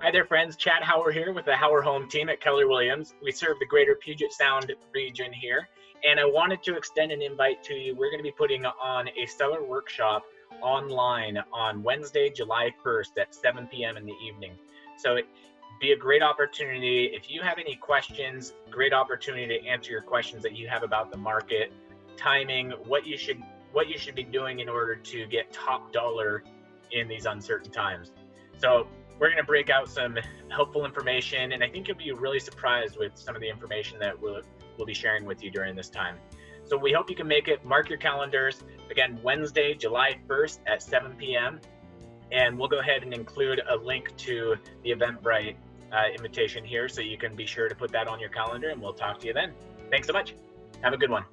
Hi there, friends. Chad Hauer here with the Hauer Home team at Keller Williams. We serve the greater Puget Sound region here, and I wanted to extend an invite to you. We're going to be putting on a seller workshop online on Wednesday, July 1st at 7 p.m. in the evening. So it'd be a great opportunity. If you have any questions, great opportunity to answer your questions that you have about the market, timing, what you should be doing in order to get top dollar in these uncertain times. So we're going to break out some helpful information, and I think you'll be really surprised with some of the information that we'll be sharing with you during this time. So we hope you can make it. Mark your calendars. Again, Wednesday, July 1st at 7 p.m. And we'll go ahead and include a link to the Eventbrite invitation here, so you can be sure to put that on your calendar, and we'll talk to you then. Thanks so much. Have a good one.